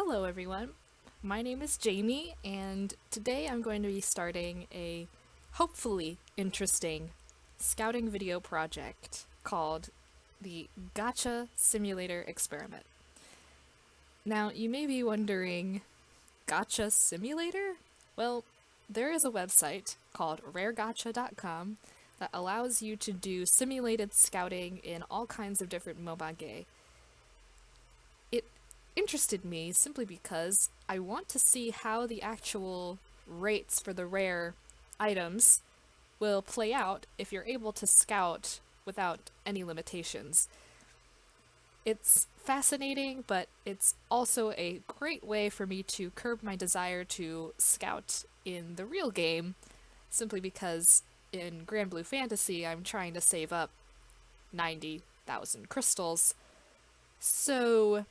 Hello everyone, my name is Jamie and today I'm going to be starting a hopefully interesting scouting video project called the Gacha Simulator Experiment. Now you may be wondering, Gacha Simulator? Well, there is a website called raregacha.com that allows you to do simulated scouting in all kinds of different mobage. It interested me simply because I want to see how the actual rates for the rare items will play out if you're able to scout without any limitations. It's fascinating, but it's also a great way for me to curb my desire to scout in the real game, simply because in Granblue Fantasy I'm trying to save up 90,000 crystals, so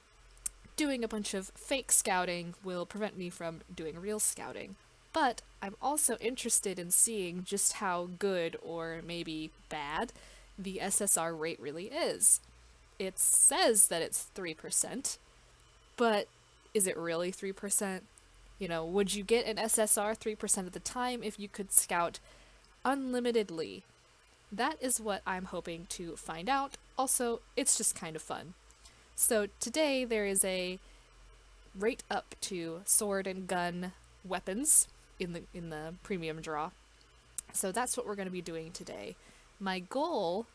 doing a bunch of fake scouting will prevent me from doing real scouting. But I'm also interested in seeing just how good, or maybe bad, the SSR rate really is. It says that it's 3%, but is it really 3%? Would you get an SSR 3% of the time if you could scout unlimitedly? That is what I'm hoping to find out. Also, it's just kind of fun. So today there is a rate up to sword and gun weapons in the premium draw. So that's what we're going to be doing today. My goal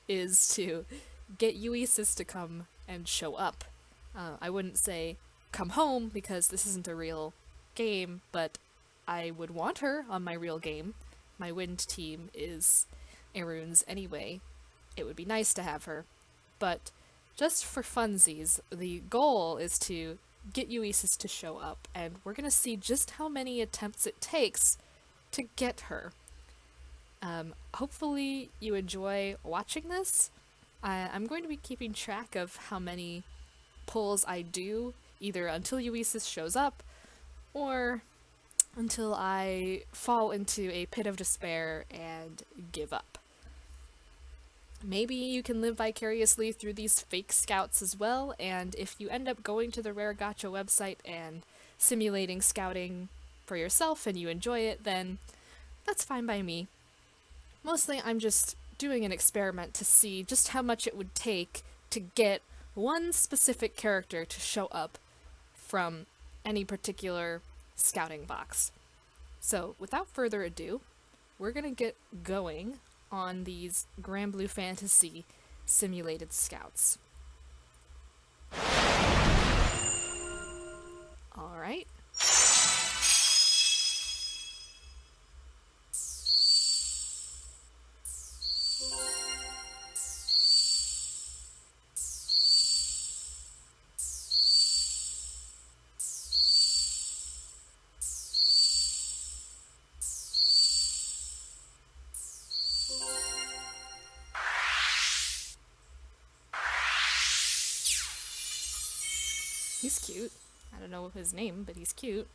is to get Yuisis to come and show up. I wouldn't say come home because this isn't a real game, but I would want her on my real game. My wind team is Arun's anyway. It would be nice to have her, but just for funsies, the goal is to get Yuisis to show up, and we're gonna see just how many attempts it takes to get her. Hopefully you enjoy watching this. I'm going to be keeping track of how many pulls I do, either until Yuisis shows up, or until I fall into a pit of despair and give up. Maybe you can live vicariously through these fake scouts as well, and if you end up going to the Rare Gacha website and simulating scouting for yourself and you enjoy it, then that's fine by me. Mostly I'm just doing an experiment to see just how much it would take to get one specific character to show up from any particular scouting box. So without further ado, we're gonna get going on these Granblue Fantasy simulated scouts. Alright. He's cute. I don't know his name, but he's cute.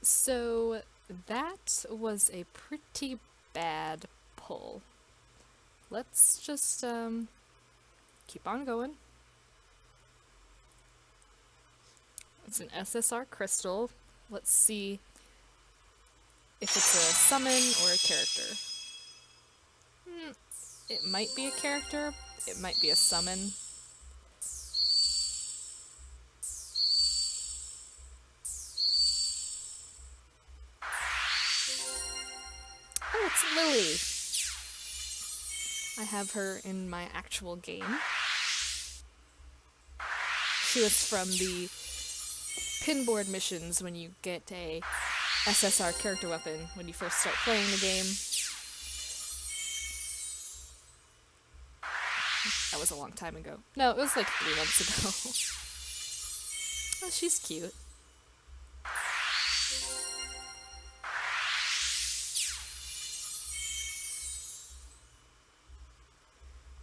So that was a pretty bad pull. Let's just keep on going. It's an SSR crystal. Let's see if it's a summon or a character. It might be a character. It might be a summon. Oh, it's Lily! I have her in my actual game. She was from the pinboard missions when you get a SSR character weapon when you first start playing the game. That was a long time ago. No, it was like 3 months ago. Oh, she's cute.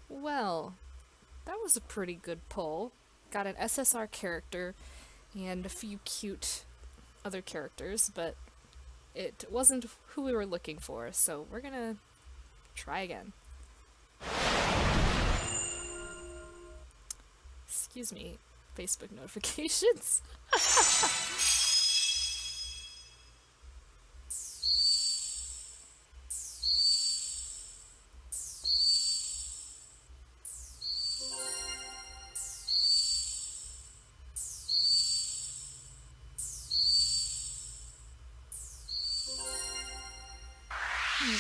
Well, that was a pretty good pull. Got an SSR character and a few cute other characters, but it wasn't who we were looking for, so we're gonna try again. Excuse me. Facebook notifications.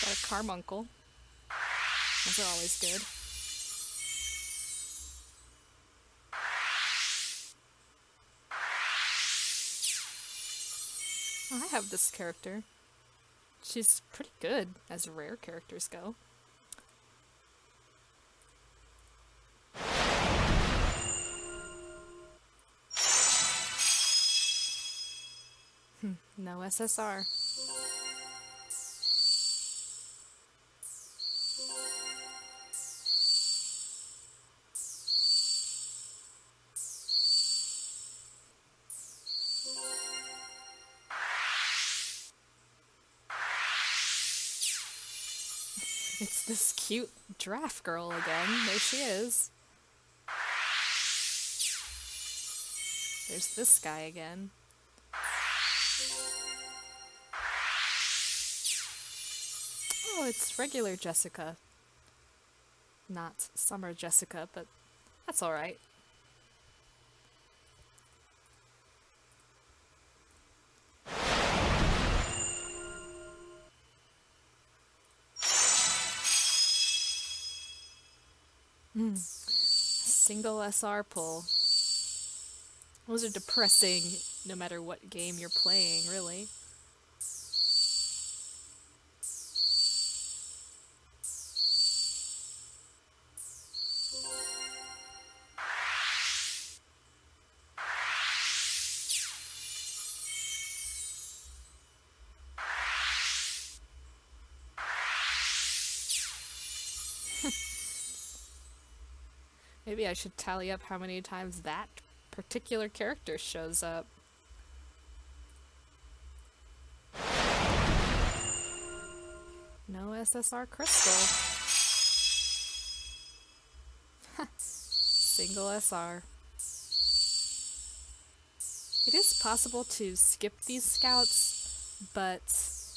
Got a carbuncle. Those are always good. Oh, I have this character. She's pretty good as rare characters go. No SSR. It's this cute giraffe girl again. There she is. There's this guy again. Oh, it's regular Jessica. Not Summer Jessica, but that's alright. Single SR pull. Those are depressing no matter what game you're playing, really. Maybe I should tally up how many times that particular character shows up. No SSR crystal. Single SR. It is possible to skip these scouts, but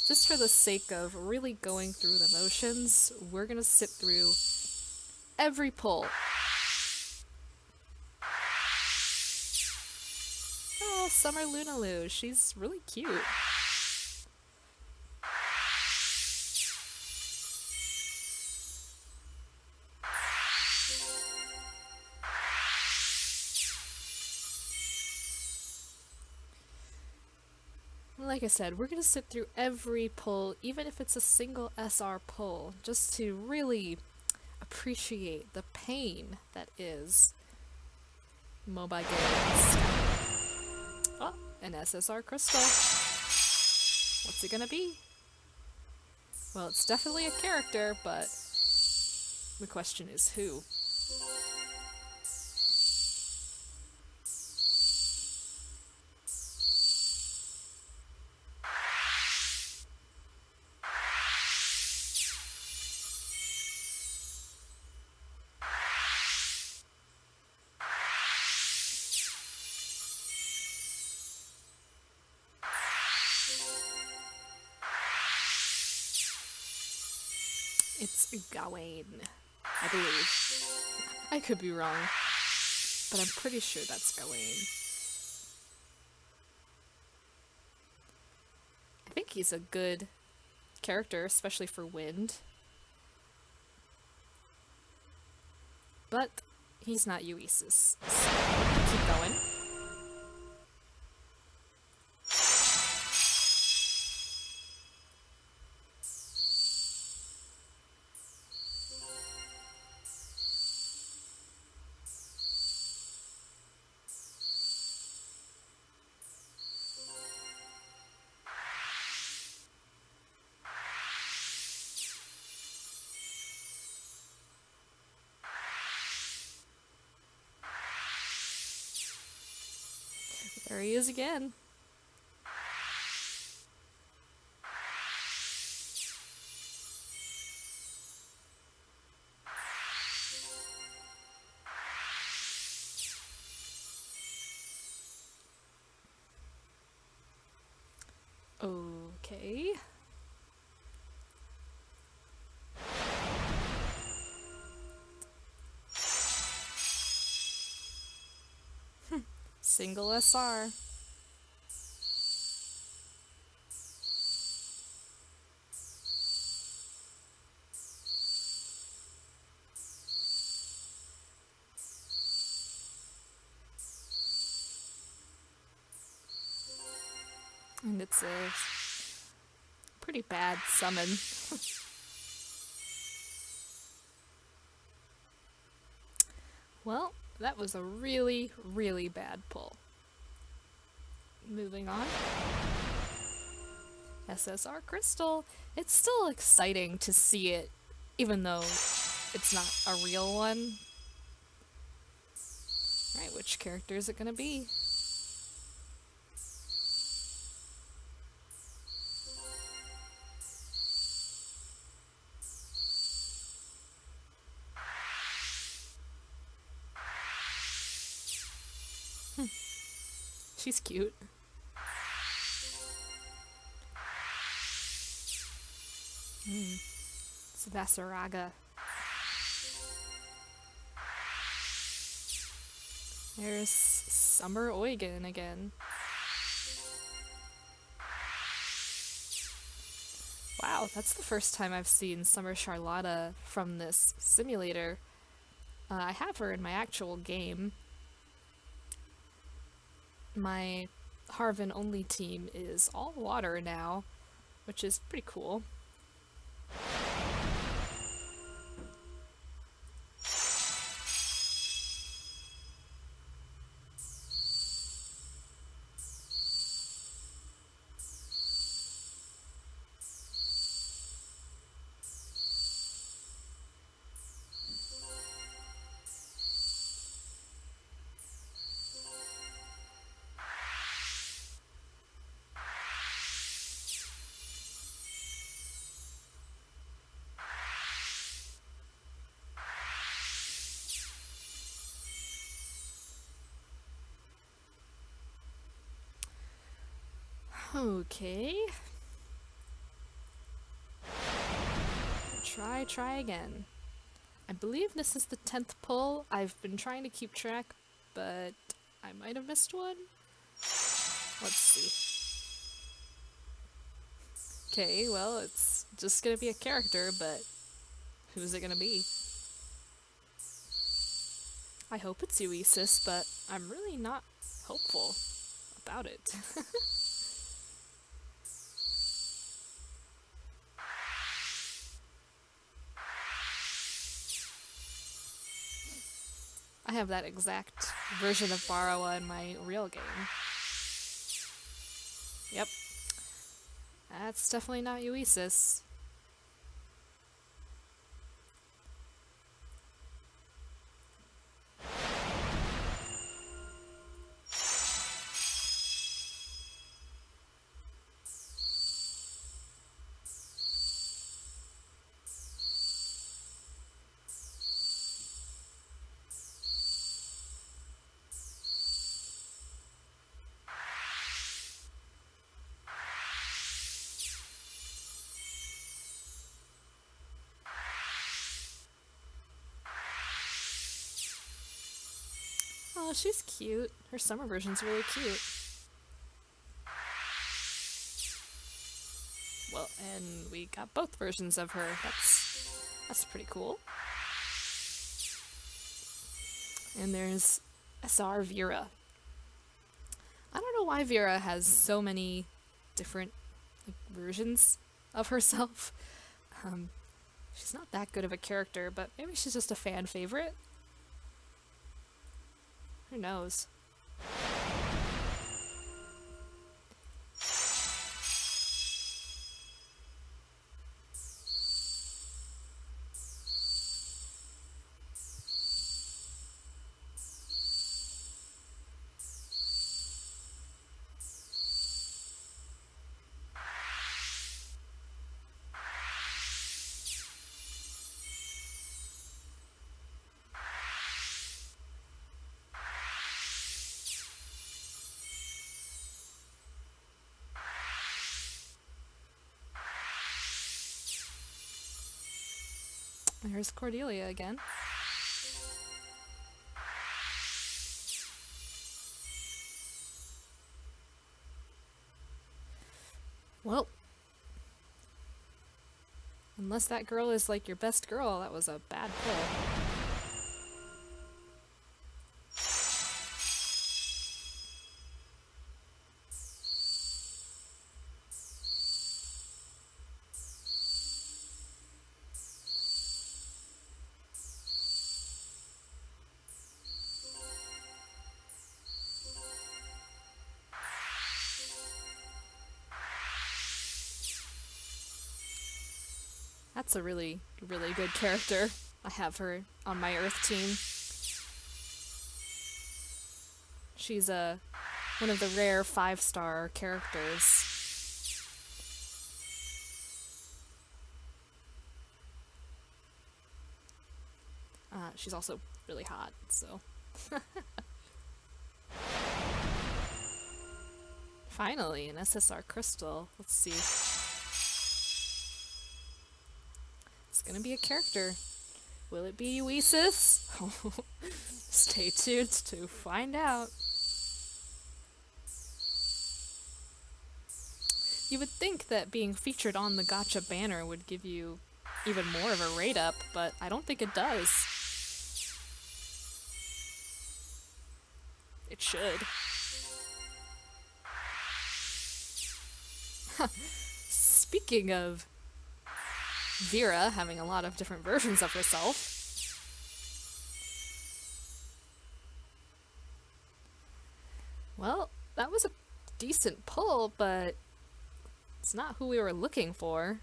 just for the sake of really going through the motions, we're gonna sit through every pull. Oh, Summer Lunaloo, she's really cute. Like I said, we're gonna sit through every pull, even if it's a single SR pull, just to really appreciate the pain that is mobile games. Oh, an SSR crystal. What's it gonna be? Well, it's definitely a character, but the question is who? It's Gawain, I believe. I could be wrong, but I'm pretty sure that's Gawain. I think he's a good character, especially for wind. But he's not Yuisis, so we're gonna keep going. There he is again. Okay. Single SR. And it's a pretty bad summon. Well, that was a really, really bad pull. Moving on. SSR Crystal. It's still exciting to see it, even though it's not a real one. Right, which character is it gonna be? She's cute. It's Vasaraga. There's Summer Eugen again. Wow, that's the first time I've seen Summer Charlotta from this simulator. I have her in my actual game. My Harvin only team is all water now, which is pretty cool. Okay. Try again. I believe this is the 10th pull. I've been trying to keep track, but I might have missed one. Let's see. Okay, well, it's just gonna be a character, but who's it gonna be? I hope it's Yuisis, but I'm really not hopeful about it. I have that exact version of Barawa in my real game. Yep. That's definitely not Yuisis. Oh, she's cute. Her summer version's really cute. Well, and we got both versions of her. That's pretty cool. And there's SR Vera. I don't know why Vera has so many different versions of herself. She's not that good of a character, but maybe she's just a fan favorite. Who knows? Here's Cordelia again. Well, unless that girl is like your best girl, that was a bad pull. That's a really, really good character. I have her on my Earth team. She's one of the rare 5-star characters. She's also really hot, so... Finally, an SSR crystal. Let's see. It's gonna be a character. Will it be Yuisis? Stay tuned to find out. You would think that being featured on the Gacha banner would give you even more of a rate up, but I don't think it does. It should. Speaking of Vera having a lot of different versions of herself, well, that was a decent pull, but it's not who we were looking for.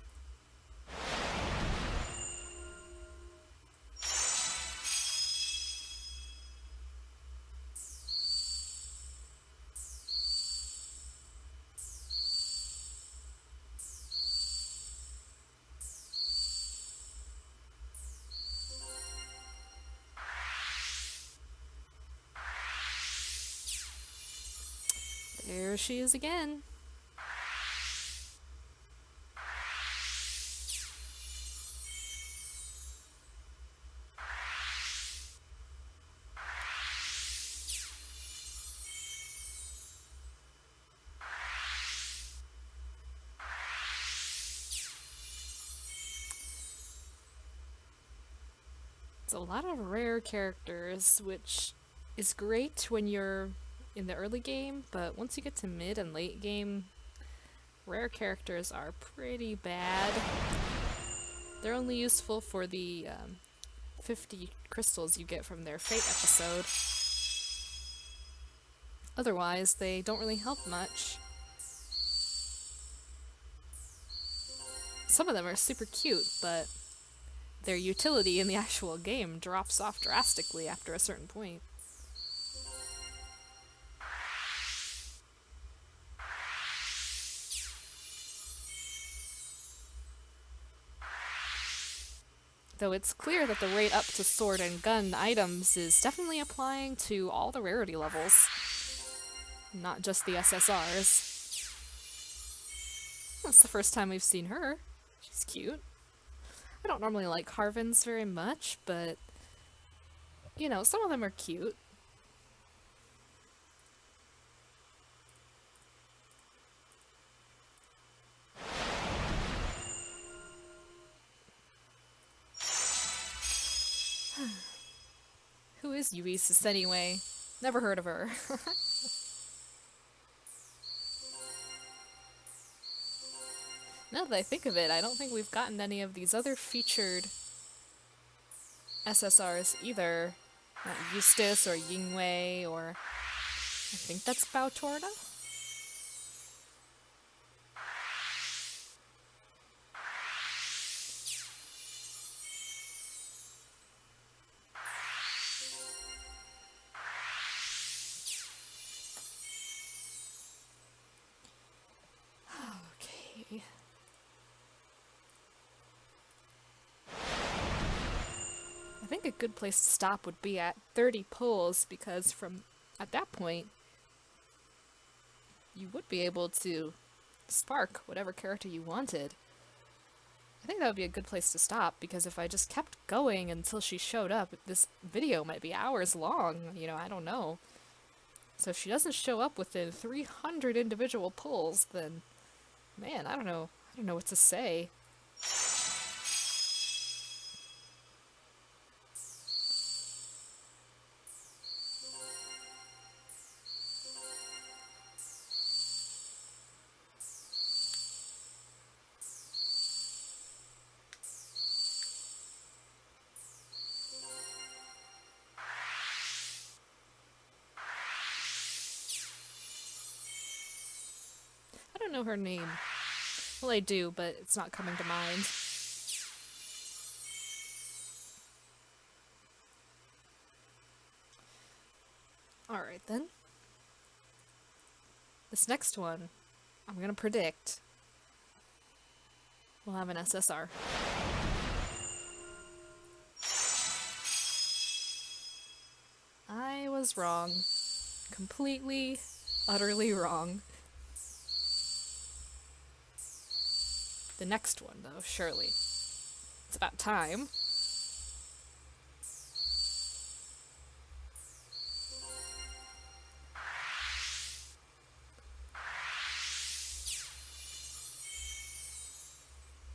There she is again. It's a lot of rare characters, which is great when you're in the early game, but once you get to mid and late game, rare characters are pretty bad. They're only useful for the 50 crystals you get from their Fate episode. Otherwise, they don't really help much. Some of them are super cute, but their utility in the actual game drops off drastically after a certain point. Though it's clear that the rate up to sword and gun items is definitely applying to all the rarity levels, not just the SSRs. That's the first time we've seen her. She's cute. I don't normally like Harvins very much, but, you know, some of them are cute. Who is Yuisis anyway? Never heard of her. Now that I think of it, I don't think we've gotten any of these other featured SSRs either. Not Eustace or Yingwei or... I think that's Bautorda? Okay. I think a good place to stop would be at 30 pulls, because at that point, you would be able to spark whatever character you wanted. I think that would be a good place to stop, because if I just kept going until she showed up, this video might be hours long, you know, I don't know. So if she doesn't show up within 300 individual pulls, then, man, I don't know what to say. I don't know her name. Well, I do, but it's not coming to mind. Alright then. This next one, I'm gonna predict, we'll have an SSR. I was wrong. Completely, utterly wrong. The next one, though, surely. It's about time.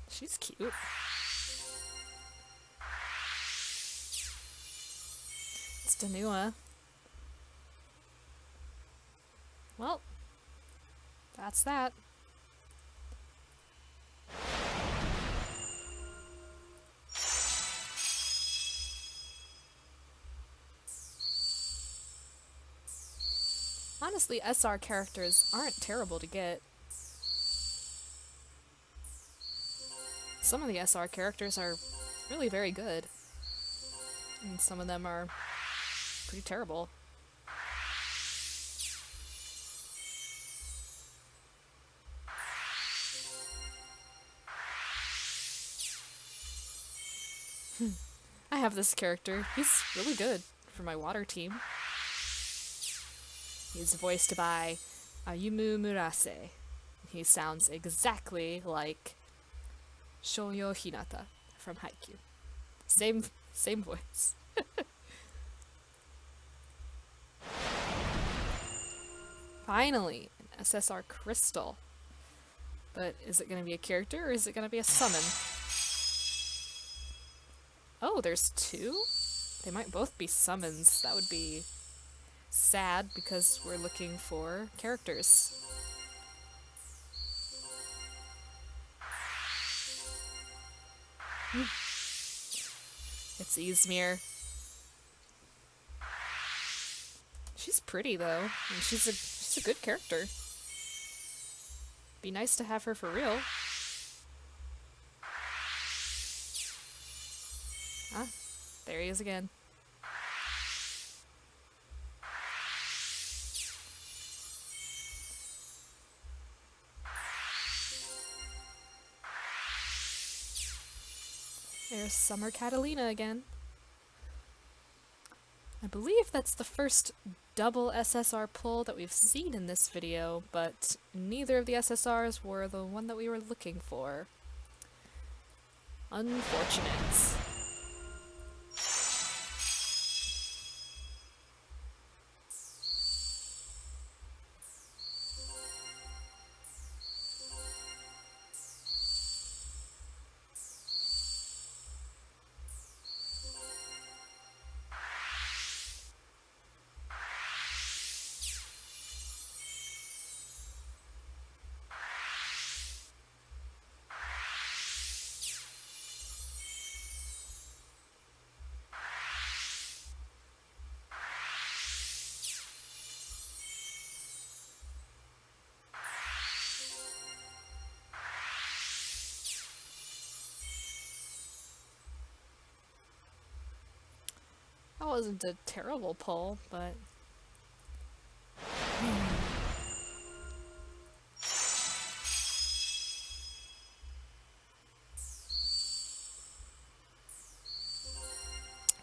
She's cute. It's Danua. Well, that's that. Honestly, SR characters aren't terrible to get. Some of the SR characters are really very good, and some of them are pretty terrible. I have this character. He's really good for my water team. He's voiced by Ayumu Murase. He sounds exactly like Shoyo Hinata from Haikyuu. Same voice. Finally, an SSR Crystal. But is it going to be a character or is it going to be a summon? Oh, there's two? They might both be summons. That would be sad because we're looking for characters. It's Izmir. She's pretty though, and she's a good character. Be nice to have her for real. Ah, there he is again. There's Summer Catalina again. I believe that's the first double SSR pull that we've seen in this video, but neither of the SSRs were the one that we were looking for. Unfortunate. That wasn't a terrible pull, but...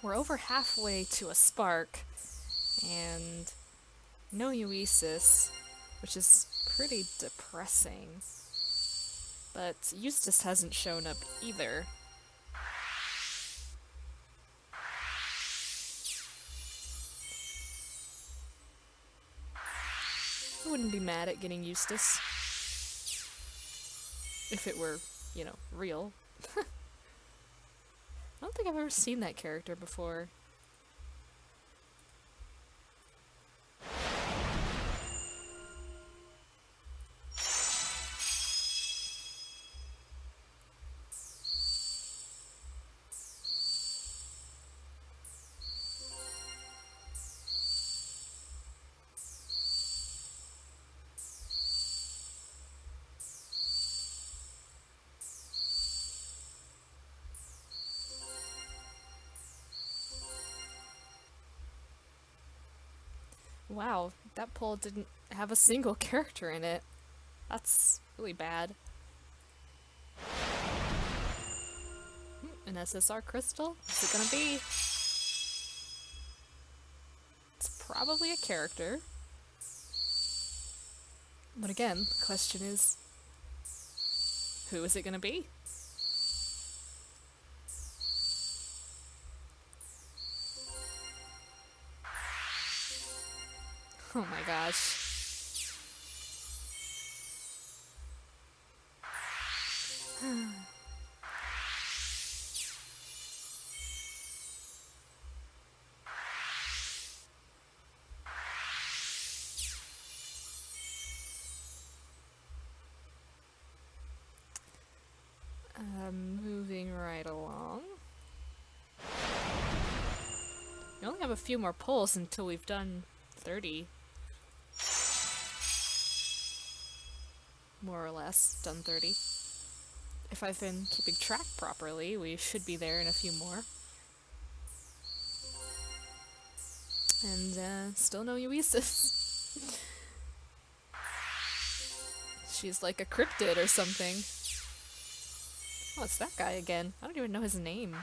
We're over halfway to a spark, and no Yuisis, which is pretty depressing. But Eustace hasn't shown up either. I wouldn't be mad at getting Eustace. If it were, you know, real. I don't think I've ever seen that character before. Wow, that poll didn't have a single character in it. That's really bad. An SSR crystal? What's it gonna be? It's probably a character. But again, the question is, who is it gonna be? Oh my gosh. Moving right along. We only have a few more pulls until we've done 30. More or less, done 30. If I've been keeping track properly, we should be there in a few more. And, still no Yuisis. She's like a cryptid or something. Oh, it's that guy again. I don't even know his name.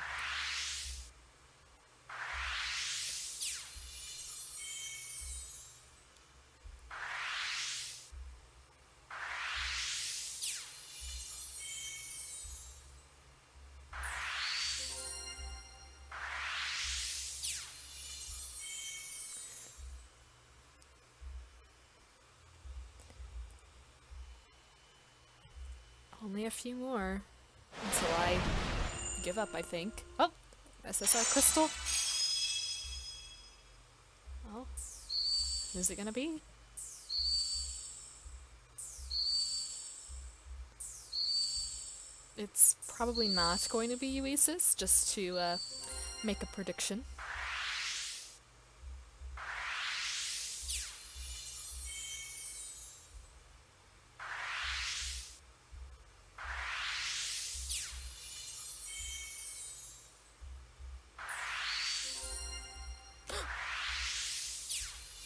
Only a few more until I give up, I think. Oh! SSR crystal? Oh. Who's it gonna be? It's probably not going to be Yuisis, just to make a prediction.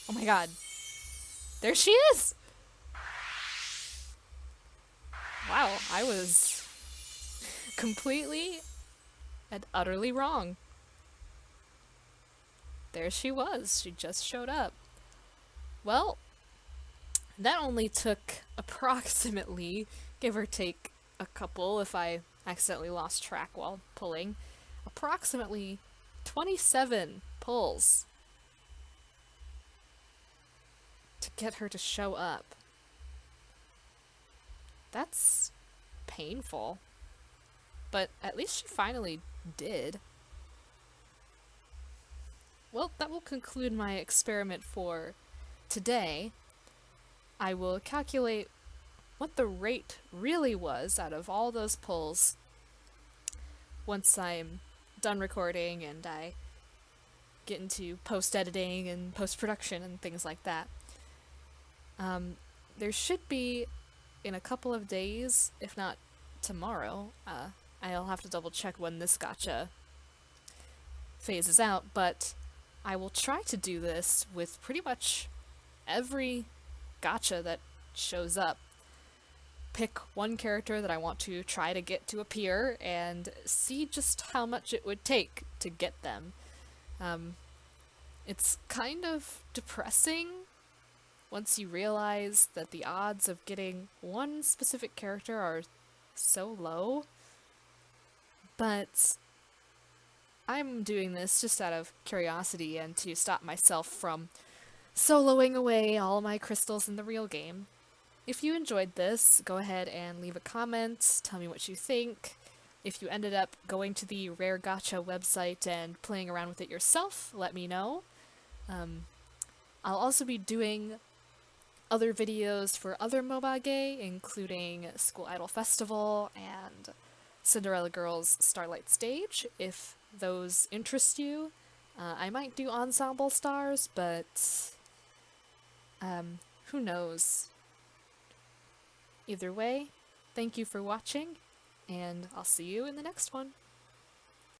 Oh my god. There she is! Wow, I was completely and utterly wrong. There she was. She just showed up. Well, that only took approximately, give or take a couple if I accidentally lost track while pulling, approximately 27 pulls to get her to show up. That's painful. But at least she finally did. Well, that will conclude my experiment for today. I will calculate what the rate really was out of all those pulls once I'm done recording and I get into post-editing and post-production and things like that. There should be, in a couple of days, if not tomorrow, I'll have to double check when this gacha phases out, but I will try to do this with pretty much every gacha that shows up. Pick one character that I want to try to get to appear and see just how much it would take to get them. It's kind of depressing once you realize that the odds of getting one specific character are so low. But I'm doing this just out of curiosity and to stop myself from soloing away all my crystals in the real game. If you enjoyed this, go ahead and leave a comment, tell me what you think. If you ended up going to the Rare Gacha website and playing around with it yourself, let me know. I'll also be doing other videos for other mobage, including School Idol Festival and Cinderella Girls' Starlight Stage, if those interest you. I might do Ensemble Stars, but who knows? Either way, thank you for watching, and I'll see you in the next one.